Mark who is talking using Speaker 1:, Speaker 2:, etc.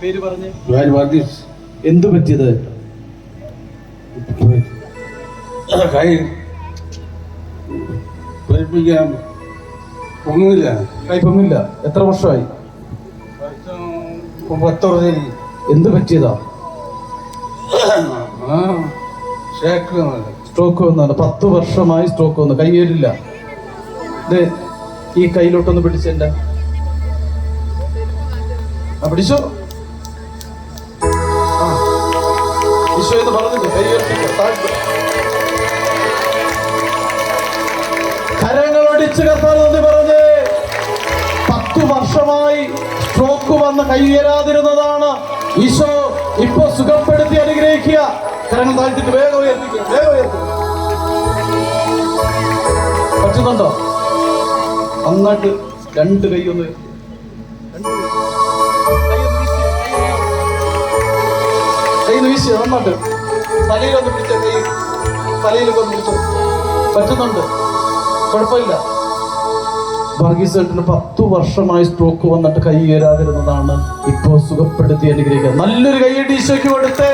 Speaker 1: പേര് പറഞ്ഞ്
Speaker 2: എന്തു പറ്റിയത്?
Speaker 3: കൈ പഠിപ്പിക്കാൻ ഒന്നുമില്ല.
Speaker 2: കൈപ്പൊന്നില്ല. എത്ര വർഷമായി?
Speaker 3: 10 വർഷം.
Speaker 2: എന്ത് പറ്റിയതാ? സ്ട്രോക്ക് വന്നാണ്. 10 വർഷമായി സ്ട്രോക്ക് വന്നു. കൈയേറില്ല. ഇത് ഈ കയ്യിലോട്ടൊന്ന് പിടിച്ചെന്റെ പിടിച്ചോ. ഈശോ എന്ന് പറഞ്ഞിട്ട് കരങ്ങളൊടിച്ച് കർത്താവ് നന്ദി പറഞ്ഞ്. 10 വർഷമായി സ്ട്രോക്ക് വന്ന് കൈയേറാതിരുന്നതാണ്. ഈശോ ഇപ്പൊ സുഖപ്പെടുത്തി അനുഗ്രഹിക്കുക. കരങ്ങൾ താഴ്ത്തിട്ട് വേഗം ഉയർത്തിക്കുക. വേഗം ഉയർത്തുക. പറ്റുന്നുണ്ടോ? നന്നായിട്ട് 2 കൈ ഒന്ന് വീശിയോ. നന്നായിട്ട് തലയിലൊന്ന് പിടിച്ച കൈ തലയിലൊക്കെ ഒന്ന് പിടിച്ചോ. പറ്റുന്നുണ്ട്. കുഴപ്പമില്ല. ഭാഗ്യസേട്ടന് 10 വർഷമായി സ്ട്രോക്ക് വന്നിട്ട് കൈ ഏറാതിരുന്നതാണ്. ഇപ്പോ സുഖപ്പെടുത്തി അനുഗ്രഹിക്കുക. നല്ലൊരു കൈയ്യടി ഈശോയ്ക്ക് കൊടുത്തേ.